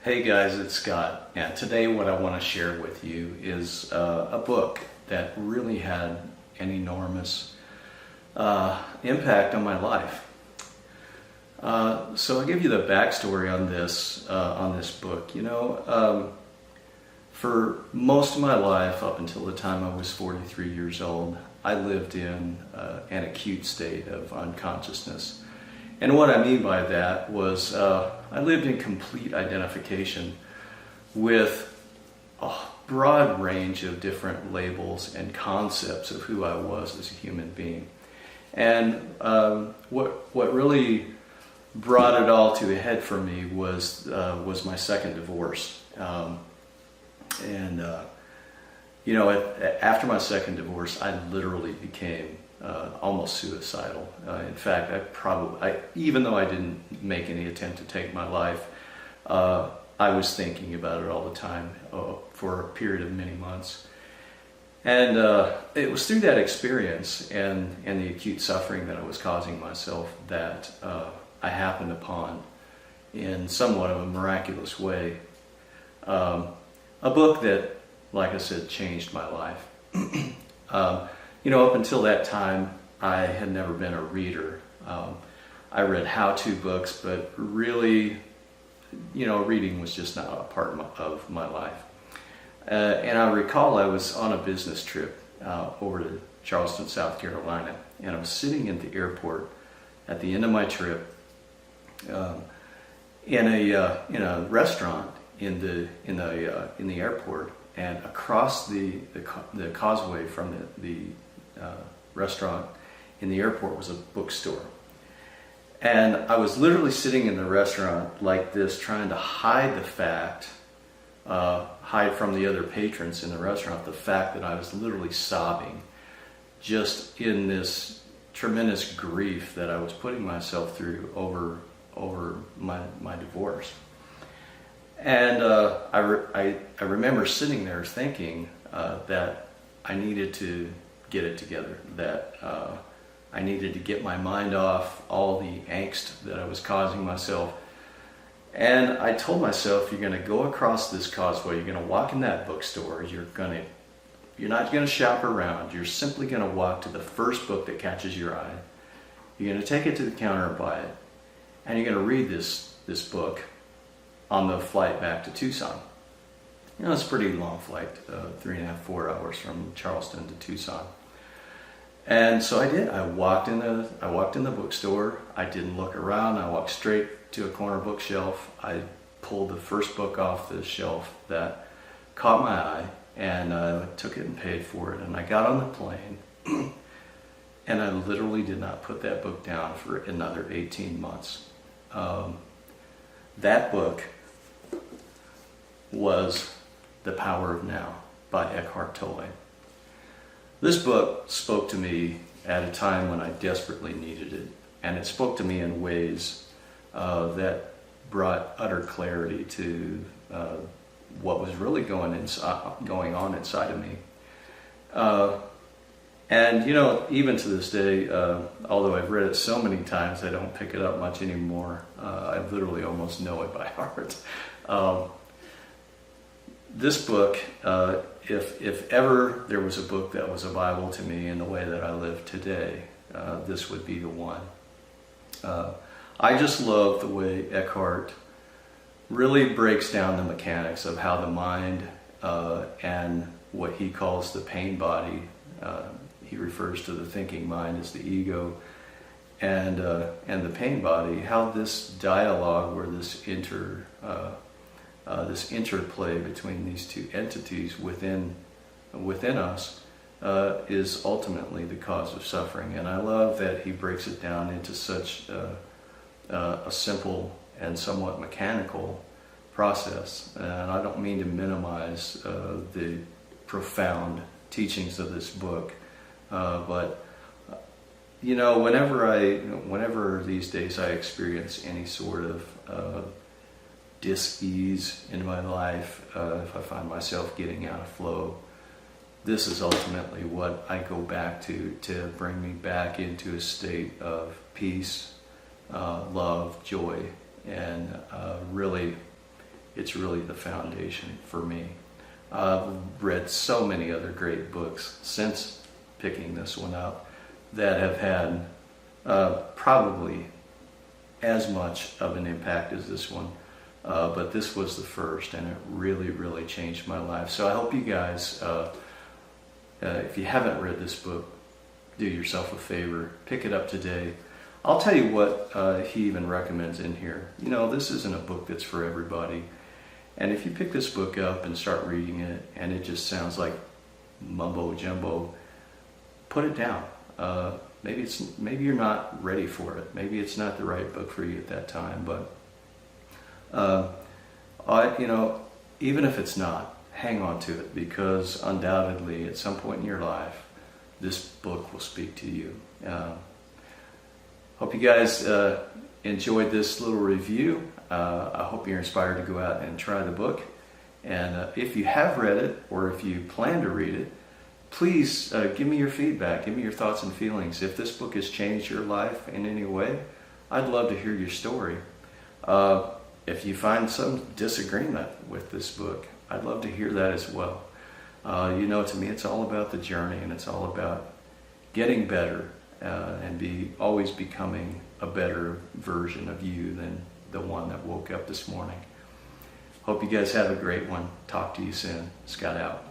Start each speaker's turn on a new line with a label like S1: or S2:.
S1: Hey guys, it's Scott, and today what I want to share with you is a book that really had an enormous impact on my life. So I'll give you the backstory on this book. For most of my life, up until the time I was 43 years old, I lived in an acute state of unconsciousness. And what I mean by that was I lived in complete identification with a broad range of different labels and concepts of who I was as a human being. And what really brought it all to a head for me was my second divorce. After my second divorce, I literally became almost suicidal. In fact, even though I didn't make any attempt to take my life, I was thinking about it all the time for a period of many months. And it was through that experience and the acute suffering that I was causing myself that I happened upon, in somewhat of a miraculous way, a book that, like I said, changed my life. Up until that time, I had never been a reader. I read how-to books, but really, reading was just not a part of my life. And I recall I was on a business trip over to Charleston, South Carolina, and I was sitting at the airport at the end of my trip in a restaurant in the airport, and across the causeway from the restaurant in the airport was a bookstore. And I was literally sitting in the restaurant like this, trying to hide from the other patrons in the restaurant the fact that I was literally sobbing, just in this tremendous grief that I was putting myself through over my divorce. And I remember sitting there thinking that I needed to get it together, that I needed to get my mind off all the angst that I was causing myself. And I told myself, you're going to go across this causeway, you're going to walk in that bookstore, you're not going to shop around, you're simply going to walk to the first book that catches your eye, you're going to take it to the counter and buy it, and you're going to read this book on the flight back to Tucson. It's a pretty long flight, 3.5, 4 hours from Charleston to Tucson. And so I did. I walked in the bookstore. I didn't look around. I walked straight to a corner bookshelf. I pulled the first book off the shelf that caught my eye, and I took it and paid for it. And I got on the plane, and I literally did not put that book down for another 18 months. That book was The Power of Now by Eckhart Tolle. This book spoke to me at a time when I desperately needed it, and it spoke to me in ways that brought utter clarity to what was really going on inside of me. And even to this day, although I've read it so many times, I don't pick it up much anymore. I literally almost know it by heart. This book, if ever there was a book that was a Bible to me in the way that I live today, this would be the one. I just love the way Eckhart really breaks down the mechanics of how the mind and what he calls the pain body, he refers to the thinking mind as the ego, and the pain body, how this dialogue, or this interplay between these two entities within us is ultimately the cause of suffering. And I love that he breaks it down into such a simple and somewhat mechanical process. And I don't mean to minimize the profound teachings of this book, but whenever these days I experience any sort of dis-ease in my life, if I find myself getting out of flow, this is ultimately what I go back to bring me back into a state of peace, love, joy, and really it's really the foundation for me. I've read so many other great books since picking this one up that have had probably as much of an impact as this one. But this was the first, and it really, really changed my life. So I hope you guys, if you haven't read this book, do yourself a favor, pick it up today. I'll tell you what he even recommends in here. You know, this isn't a book that's for everybody. And if you pick this book up and start reading it, and it just sounds like mumbo jumbo, put it down. Maybe you're not ready for it. Maybe it's not the right book for you at that time. But even if it's not, hang on to it, because undoubtedly at some point in your life, this book will speak to you. Hope you guys enjoyed this little review. I hope you're inspired to go out and try the book. And if you have read it, or if you plan to read it, please give me your feedback. Give me your thoughts and feelings. If this book has changed your life in any way, I'd love to hear your story. If you find some disagreement with this book, I'd love to hear that as well. To me, it's all about the journey, and it's all about getting better and always becoming a better version of you than the one that woke up this morning. Hope you guys have a great one. Talk to you soon. Scott out.